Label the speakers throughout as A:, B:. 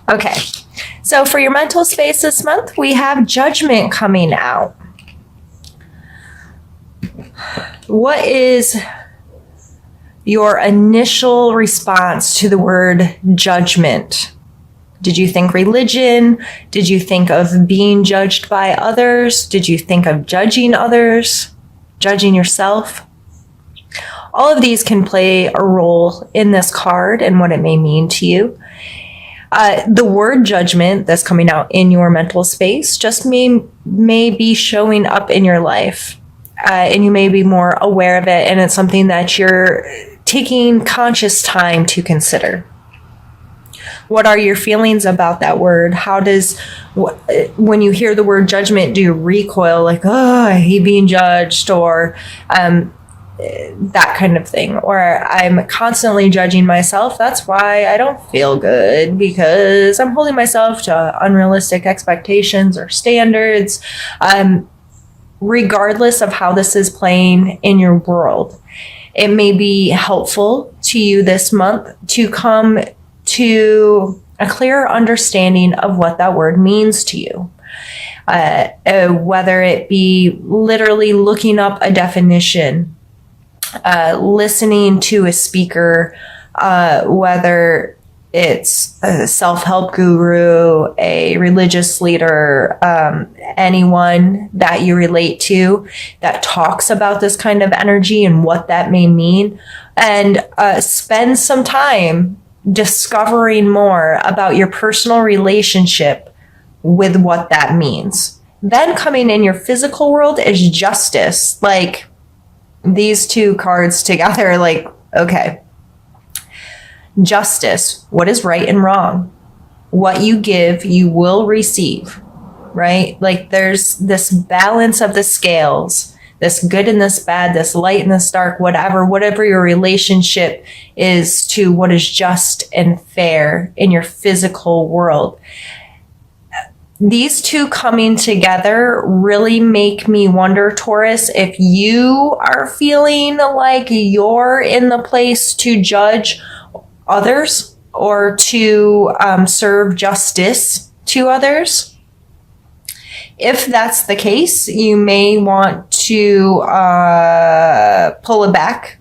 A: Okay. So for your mental space this month, we have judgment coming out. What is your initial response to the word judgment? Did you think religion? Did you think of being judged by others? Did you think of judging others? Judging yourself? All of these can play a role in this card and what it may mean to you. The word judgment that's coming out in your mental space just may be showing up in your life. And you may be more aware of it, and it's something that you're taking conscious time to consider. What are your feelings about that word? When you hear the word judgment, do you recoil like, oh, I hate being judged, or that kind of thing? Or I'm constantly judging myself. That's why I don't feel good, because I'm holding myself to unrealistic expectations or standards. Regardless of how this is playing in your world, it may be helpful to you this month to come to a clearer understanding of what that word means to you. Whether it be literally looking up a definition, listening to a speaker, whether it's a self-help guru, a religious leader, anyone that you relate to that talks about this kind of energy and what that may mean, and spend some time discovering more about your personal relationship with what that means. Then coming in your physical world is justice. Like these two cards together, like, okay. Justice, what is right and wrong? What you give, you will receive, right? Like there's this balance of the scales, this good and this bad, this light and this dark, whatever your relationship is to what is just and fair in your physical world. These two coming together really make me wonder, Taurus, if you are feeling like you're in the place to judge others or to serve justice to others. If that's the case, you may want to pull it back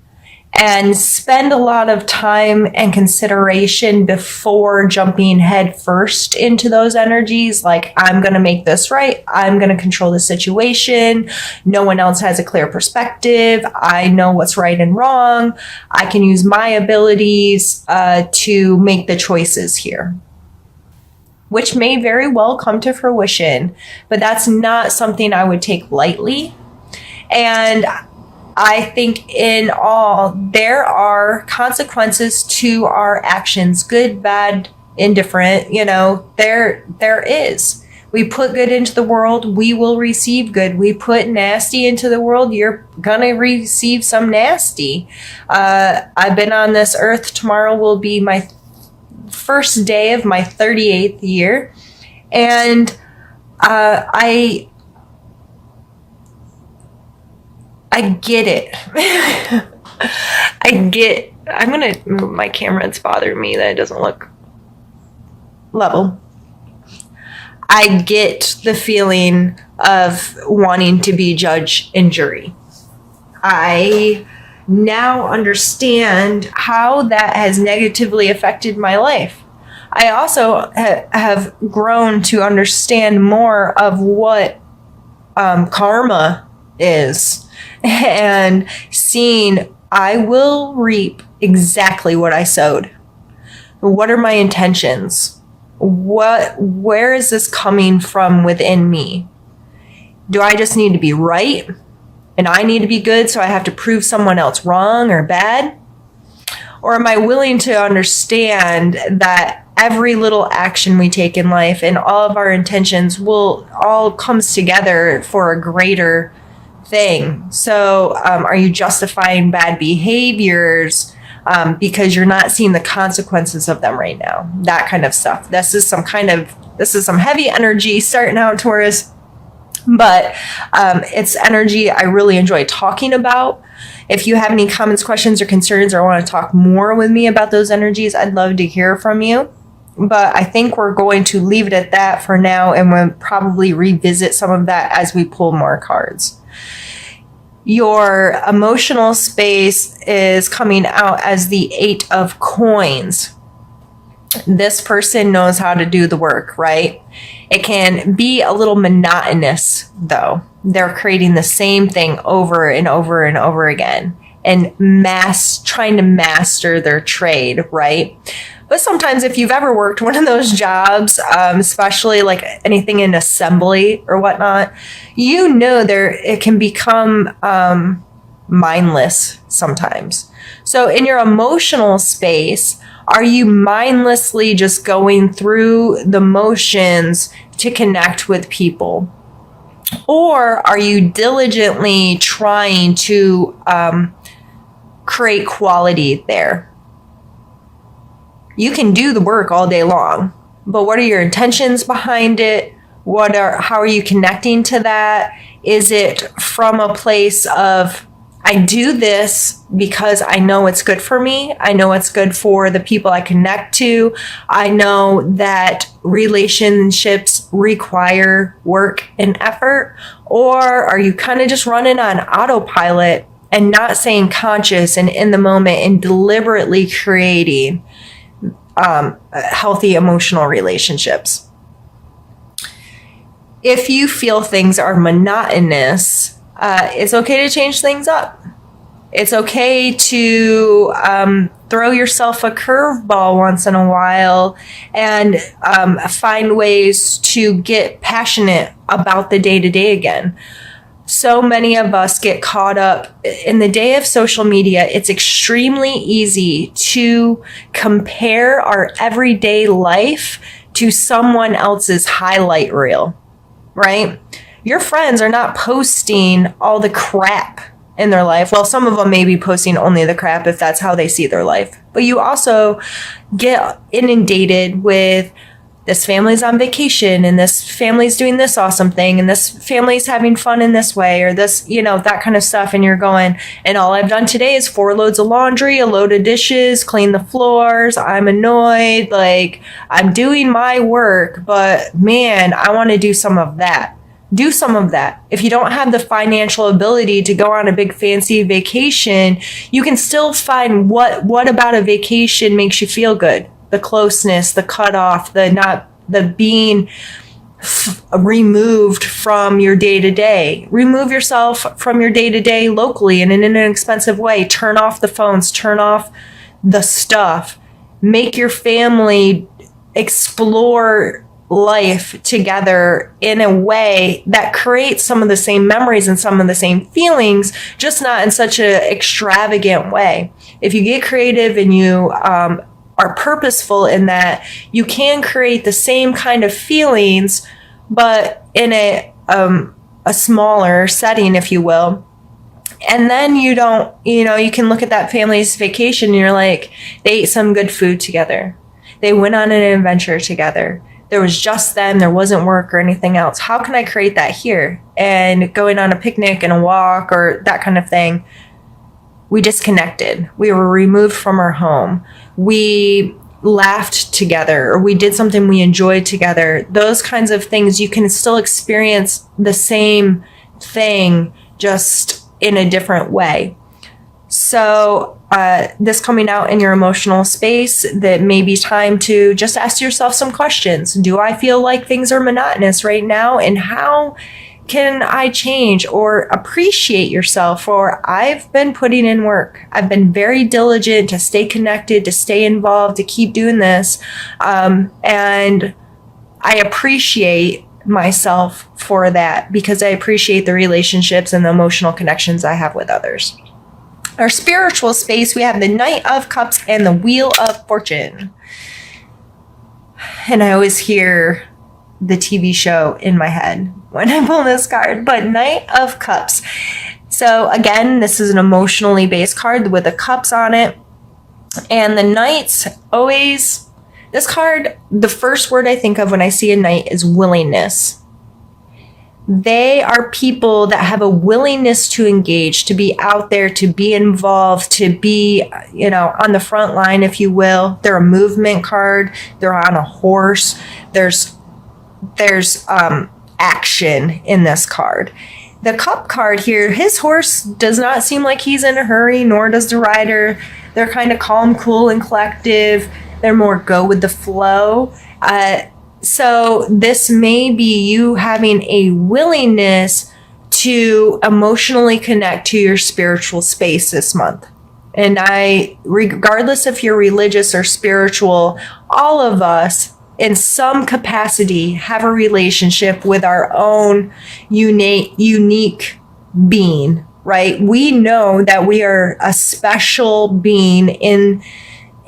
A: and spend a lot of time and consideration before jumping head first into those energies. Like, I'm going to make this right. I'm going to control the situation. No one else has a clear perspective. I know what's right and wrong. I can use my abilities to make the choices here, which may very well come to fruition, but that's not something I would take lightly. And I think in all, there are consequences to our actions, good, bad, indifferent, there is. We put good into the world, we will receive good. We put nasty into the world, you're gonna receive some nasty. I've been on this earth. Tomorrow will be my first day of my 38th year. And I get it. I'm going to move my camera. It's bothering me that it doesn't look level. I get the feeling of wanting to be judge and jury. I now understand how that has negatively affected my life. I also have grown to understand more of what karma is, and seeing I will reap exactly what I sowed. What are my intentions? Where is this coming from within me? Do I just need to be right? And I need to be good, so I have to prove someone else wrong or bad? Or am I willing to understand that every little action we take in life and all of our intentions will all comes together for a greater thing? So are you justifying bad behaviors because you're not seeing the consequences of them right now? That kind of stuff. This is some heavy energy starting out, Taurus. But it's energy I really enjoy talking about. If you have any comments, questions, or concerns, or want to talk more with me about those energies, I'd love to hear from you. but I think we're going to leave it at that for now, and we'll probably revisit some of that as we pull more cards. Your emotional space is coming out as the 8 of Coins. This person knows how to do the work, right? It can be a little monotonous, though. They're creating the same thing over and over and over again, and trying to master their trade, right? But sometimes if you've ever worked one of those jobs, especially like anything in assembly or whatnot, you know it can become mindless sometimes. So in your emotional space, are you mindlessly just going through the motions to connect with people? Or are you diligently trying to create quality there? You can do the work all day long, but what are your intentions behind it? How are you connecting to that? Is it from a place of, I do this because I know it's good for me. I know it's good for the people I connect to. I know that relationships require work and effort. Or are you kind of just running on autopilot and not staying conscious and in the moment and deliberately creating healthy emotional relationships? If you feel things are monotonous, it's okay to change things up. It's okay to throw yourself a curveball once in a while and find ways to get passionate about the day-to-day again. So many of us get caught up in the day of social media. It's extremely easy to compare our everyday life to someone else's highlight reel, right? Your friends are not posting all the crap in their life. Well, some of them may be posting only the crap if that's how they see their life. But you also get inundated with, this family's on vacation and this family's doing this awesome thing and this family's having fun in this way, or this, that kind of stuff. And you're going, and all I've done today is 4 loads of laundry, a load of dishes, clean the floors. I'm annoyed. Like, I'm doing my work, but man, I want to do some of that. Do some of that. If you don't have the financial ability to go on a big fancy vacation, you can still find what about a vacation makes you feel good. The closeness, the cutoff, the being removed from your day-to-day. Remove yourself from your day-to-day locally and in an inexpensive way. Turn off the phones, turn off the stuff. Make your family explore life together in a way that creates some of the same memories and some of the same feelings, just not in such an extravagant way. If you get creative and you are purposeful in that, you can create the same kind of feelings, but in a smaller setting, if you will. And then you can look at that family's vacation and you're like, they ate some good food together. They went on an adventure together. There was just them. There wasn't work or anything else. How can I create that here? And going on a picnic and a walk or that kind of thing. We disconnected. We were removed from our home. We laughed together, or we did something we enjoyed together. Those kinds of things, you can still experience the same thing, just in a different way. So this coming out in your emotional space, that may be time to just ask yourself some questions. Do I feel like things are monotonous right now? And how can I change? Or appreciate yourself? Or I've been putting in work. I've been very diligent to stay connected, to stay involved, to keep doing this. And I appreciate myself for that, because I appreciate the relationships and the emotional connections I have with others. Our spiritual space, we have the Knight of Cups and the Wheel of Fortune. And I always hear the TV show in my head when I pull this card, but Knight of Cups. So again, this is an emotionally based card with the cups on it. And the Knights always, this card, the first word I think of when I see a knight is willingness. They are people that have a willingness to engage, to be out there, to be involved, to be, on the front line, if you will. They're a movement card. They're on a horse. There's action in this card. The Cup card here, his horse does not seem like he's in a hurry, nor does the rider. They're kind of calm, cool, and collective. They're more go with the flow. So this may be you having a willingness to emotionally connect to your spiritual space this month. And regardless if you're religious or spiritual, all of us in some capacity have a relationship with our own unique being, right? We know that we are a special being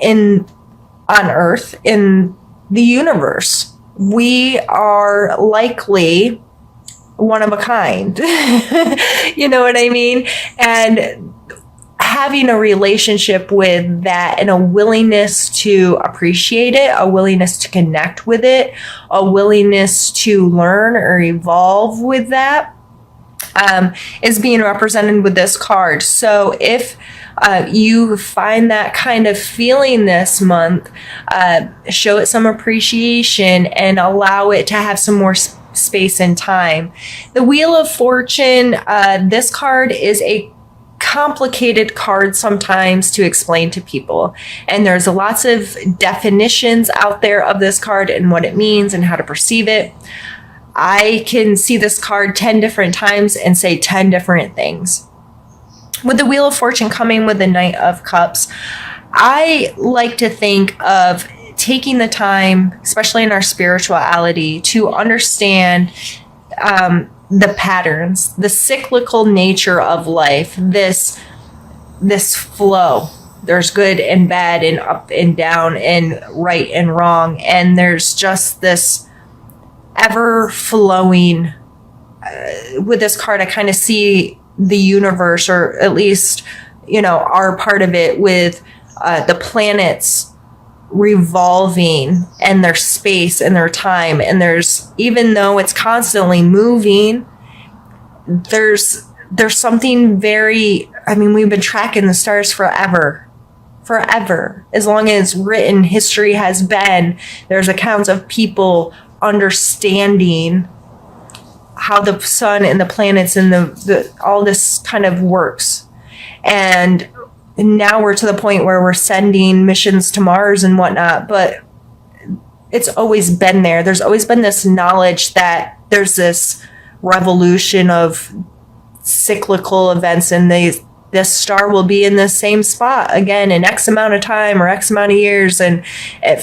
A: on earth, in the universe. We are likely one of a kind. You know what I mean? And having a relationship with that and a willingness to appreciate it, a willingness to connect with it, a willingness to learn or evolve with that, is being represented with this card. So if you find that kind of feeling this month, show it some appreciation and allow it to have some more space and time. The Wheel of Fortune, this card is a complicated card sometimes to explain to people. And there's lots of definitions out there of this card and what it means and how to perceive it. I can see this card 10 different times and say 10 different things. With the Wheel of Fortune coming with the Knight of Cups, I like to think of taking the time, especially in our spirituality, to understand the patterns, the cyclical nature of life, this flow. There's good and bad and up and down and right and wrong. And there's just this ever flowing. With this card, I kind of see the universe, or at least, our part of it, with the planets revolving and their space and their time. And even though it's constantly moving, there's something very, we've been tracking the stars forever. As long as written history has been, there's accounts of people understanding how the sun and the planets and the all this kind of works. And now we're to the point where we're sending missions to Mars and whatnot, but it's always been there. There's always been this knowledge that there's this revolution of cyclical events, and this star will be in the same spot again in X amount of time or X amount of years, and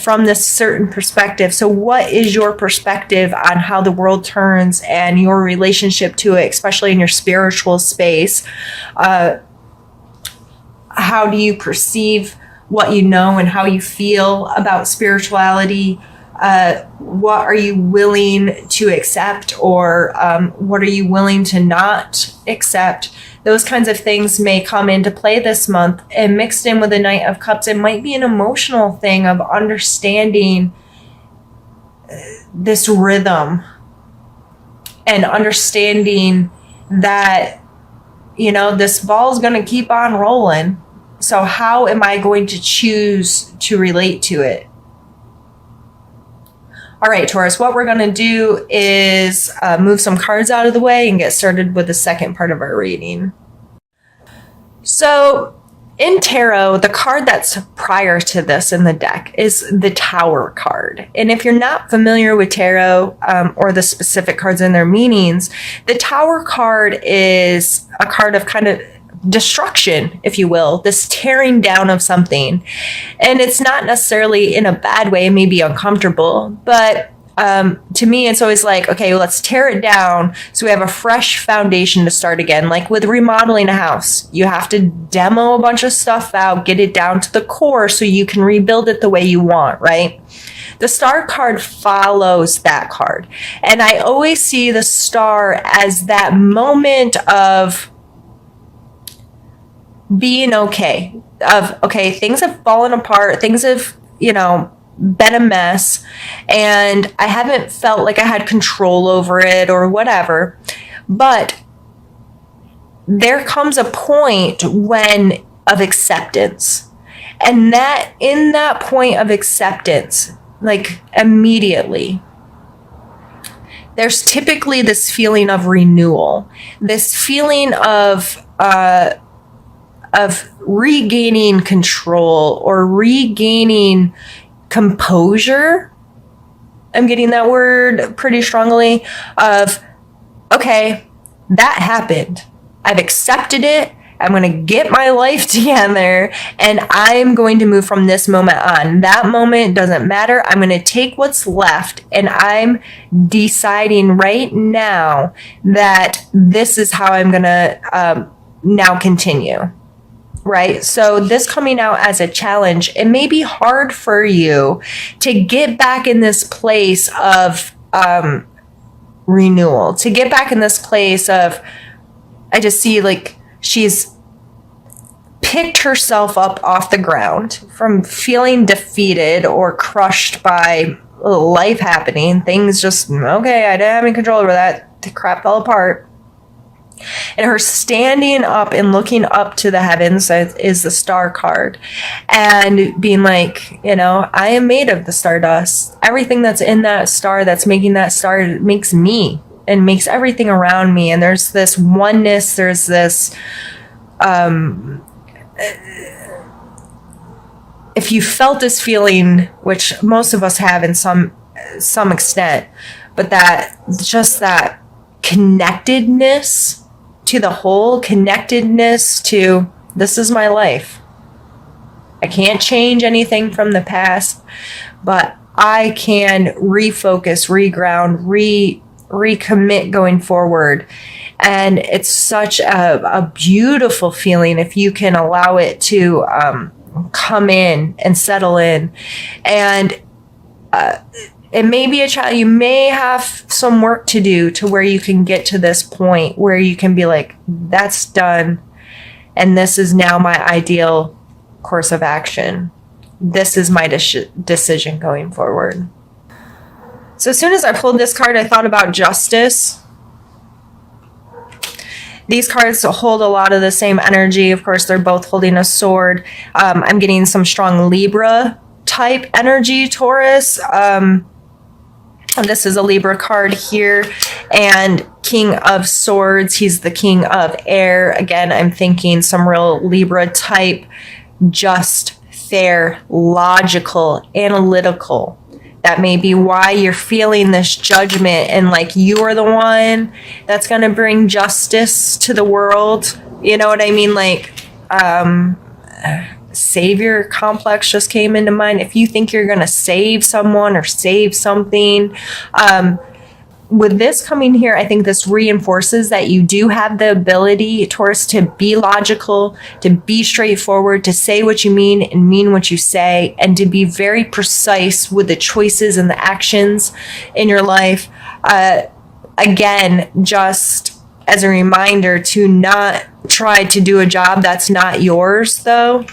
A: from this certain perspective. So what is your perspective on how the world turns and your relationship to it, especially in your spiritual space? How do you perceive what you know and how you feel about spirituality? What are you willing to accept, or what are you willing to not accept? Those kinds of things may come into play this month. And mixed in with the Knight of Cups, it might be an emotional thing of understanding this rhythm and understanding that, this ball is going to keep on rolling. So how am I going to choose to relate to it? All right, Taurus, what we're going to do is move some cards out of the way and get started with the second part of our reading. So in tarot, the card that's prior to this in the deck is the Tower card. And if you're not familiar with tarot or the specific cards and their meanings, the Tower card is a card of kind of destruction, if you will, this tearing down of something. And it's not necessarily in a bad way, it may be uncomfortable, but to me, it's always like, okay, well, let's tear it down so we have a fresh foundation to start again. Like with remodeling a house, you have to demo a bunch of stuff out, get it down to the core so you can rebuild it the way you want, right? The Star card follows that card. And I always see the Star as that moment of being okay, things have fallen apart, things have, been a mess, and I haven't felt like I had control over it or whatever. But there comes a point of acceptance. And that in that point of acceptance, like immediately, there's typically this feeling of renewal, this feeling of regaining control or regaining composure. I'm getting that word pretty strongly of, okay, that happened. I've accepted it. I'm going to get my life together and I'm going to move from this moment on. That moment doesn't matter. I'm going to take what's left and I'm deciding right now that this is how I'm going to now continue. Right? So this coming out as a challenge, it may be hard for you to get back in this place of renewal, to get back in this place of, I just see like she's picked herself up off the ground from feeling defeated or crushed by life happening. Things just, okay, I didn't have any control over that. The crap fell apart. And her standing up and looking up to the heavens is the star card, and being like, you know, I am made of the stardust. Everything that's in that star, that's making that star, makes me and makes everything around me. And there's this oneness. There's this, if you felt this feeling, which most of us have in some extent, but that just that connectedness to the whole, connectedness to, this is my life. I can't change anything from the past, but I can refocus, reground, recommit going forward. And it's such a beautiful feeling if you can allow it to come in and settle in. And it may be a challenge. You may have some work to do to where you can get to this point where you can be like, that's done. And this is now my ideal course of action. This is my decision going forward. So as soon as I pulled this card, I thought about justice. These cards hold a lot of the same energy. Of course, they're both holding a sword. I'm getting some strong Libra type energy, Taurus. This is a Libra card here, and King of Swords. He's the King of Air. Again, I'm thinking some real Libra type, just, fair, logical, analytical. That may be why you're feeling this judgment and like you are the one that's going to bring justice to the world. You know what I mean? Like, savior complex just came into mind. If you think you're going to save someone or save something, with this coming here, I think this reinforces that you do have the ability, Taurus, to be logical, to be straightforward, to say what you mean and mean what you say, and to be very precise with the choices and the actions in your life. Again, just as a reminder to not try to do a job that's not yours, though.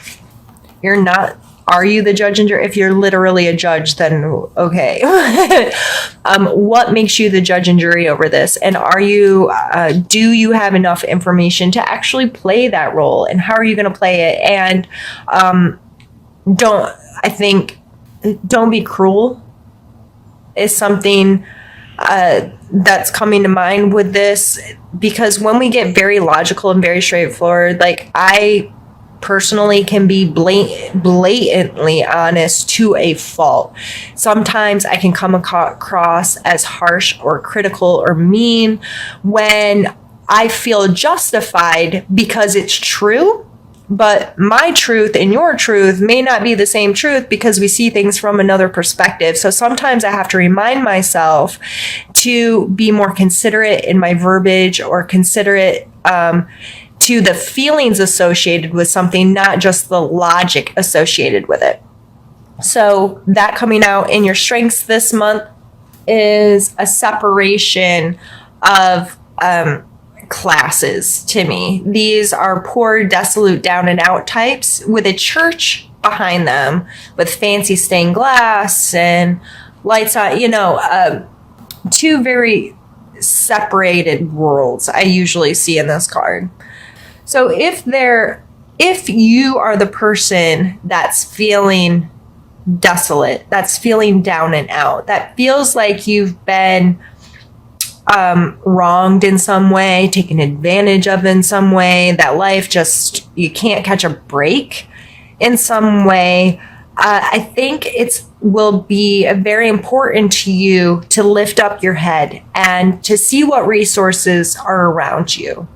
A: You're not. Are you the judge and jury? If you're literally a judge, then okay. What makes you the judge and jury over this? And are you, do you have enough information to actually play that role? And how are you going to play it? And don't be cruel is something that's coming to mind with this. Because when we get very logical and very straightforward, like I personally can be blatantly honest to a fault. Sometimes I can come across as harsh or critical or mean when I feel justified because it's true, but my truth and your truth may not be the same truth because we see things from another perspective. So sometimes I have to remind myself to be more considerate in my verbiage or considerate to the feelings associated with something, not just the logic associated with it. So that coming out in your strengths this month is a separation of classes to me. These are poor, desolate, down and out types with a church behind them with fancy stained glass and lights on, two very separated worlds I usually see in this card. So if you are the person that's feeling desolate, that's feeling down and out, that feels like you've been wronged in some way, taken advantage of in some way, that life just, you can't catch a break in some way, I think it will be very important to you to lift up your head and to see what resources are around you.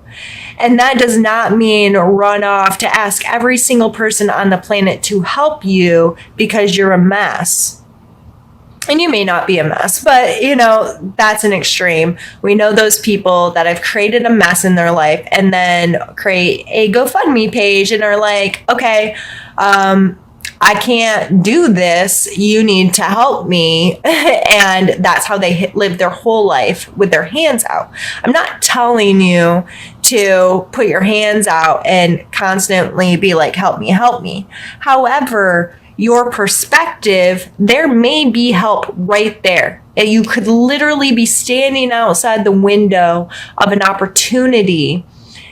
A: And that does not mean run off to ask every single person on the planet to help you because you're a mess. And you may not be a mess, but that's an extreme. We know those people that have created a mess in their life and then create a GoFundMe page and are like, okay, I can't do this. You need to help me. And that's how they live their whole life with their hands out. I'm not telling you to put your hands out and constantly be like, help me, help me. However, your perspective, there may be help right there. You could literally be standing outside the window of an opportunity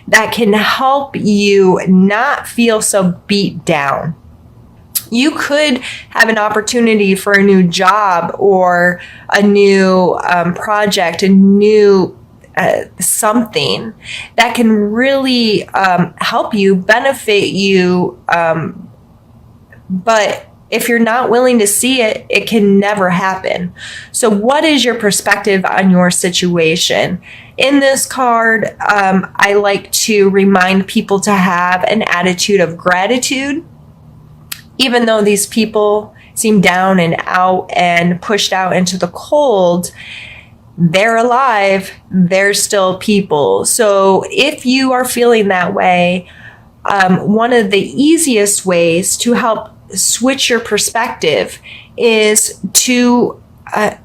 A: that can help you not feel so beat down. You could have an opportunity for a new job or a new project, a new something that can really help you, benefit you. But if you're not willing to see it, it can never happen. So what is your perspective on your situation? In this card, I like to remind people to have an attitude of gratitude. Even though these people seem down and out and pushed out into the cold, they're alive. They're still people. So if you are feeling that way, one of the easiest ways to help switch your perspective is to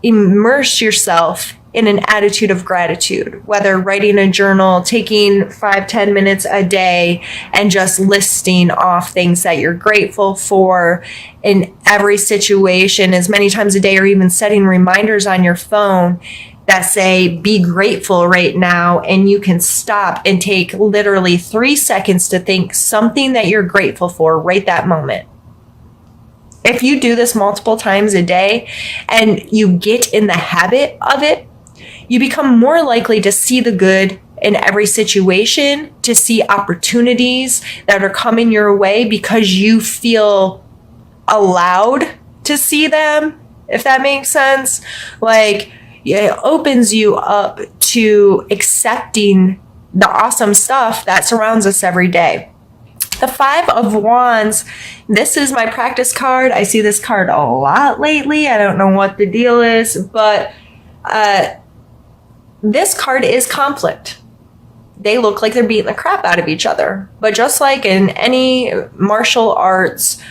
A: immerse yourself in an attitude of gratitude, whether writing a journal, taking 5-10 minutes a day and just listing off things that you're grateful for in every situation as many times a day, or even setting reminders on your phone that say, be grateful right now. And you can stop and take literally 3 seconds to think something that you're grateful for right that moment. If you do this multiple times a day and you get in the habit of it, you become more likely to see the good in every situation, to see opportunities that are coming your way because you feel allowed to see them, if that makes sense. Like, it opens you up to accepting the awesome stuff that surrounds us every day. The 5 of Wands, this is my practice card. I see this card a lot lately. I don't know what the deal is, but this card is conflict. They look like they're beating the crap out of each other. But just like in any martial arts,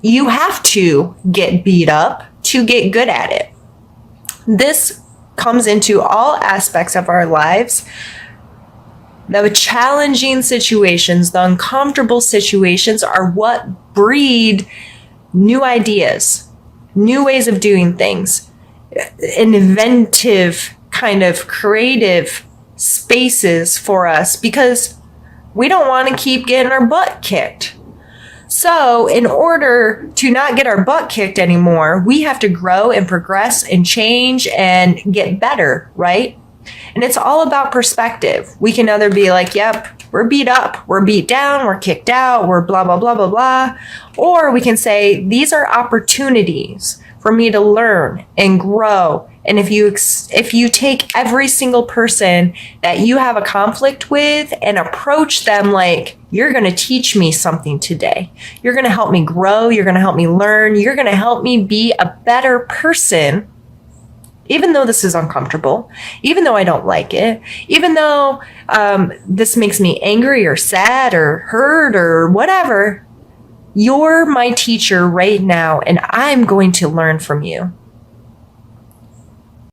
A: you have to get beat up to get good at it. This comes into all aspects of our lives. The challenging situations, the uncomfortable situations are what breed new ideas, new ways of doing things, inventive kind of creative spaces for us because we don't want to keep getting our butt kicked. So in order to not get our butt kicked anymore, we have to grow and progress and change and get better, right? And it's all about perspective. We can either be like, yep, we're beat up, we're beat down, we're kicked out, we're blah, blah, blah, blah, blah. Or we can say, these are opportunities for me to learn and grow. And if you take every single person that you have a conflict with and approach them like, you're going to teach me something today. You're going to help me grow. You're going to help me learn. You're going to help me be a better person. Even though this is uncomfortable, even though I don't like it, even though this makes me angry or sad or hurt or whatever, you're my teacher right now, and I'm going to learn from you.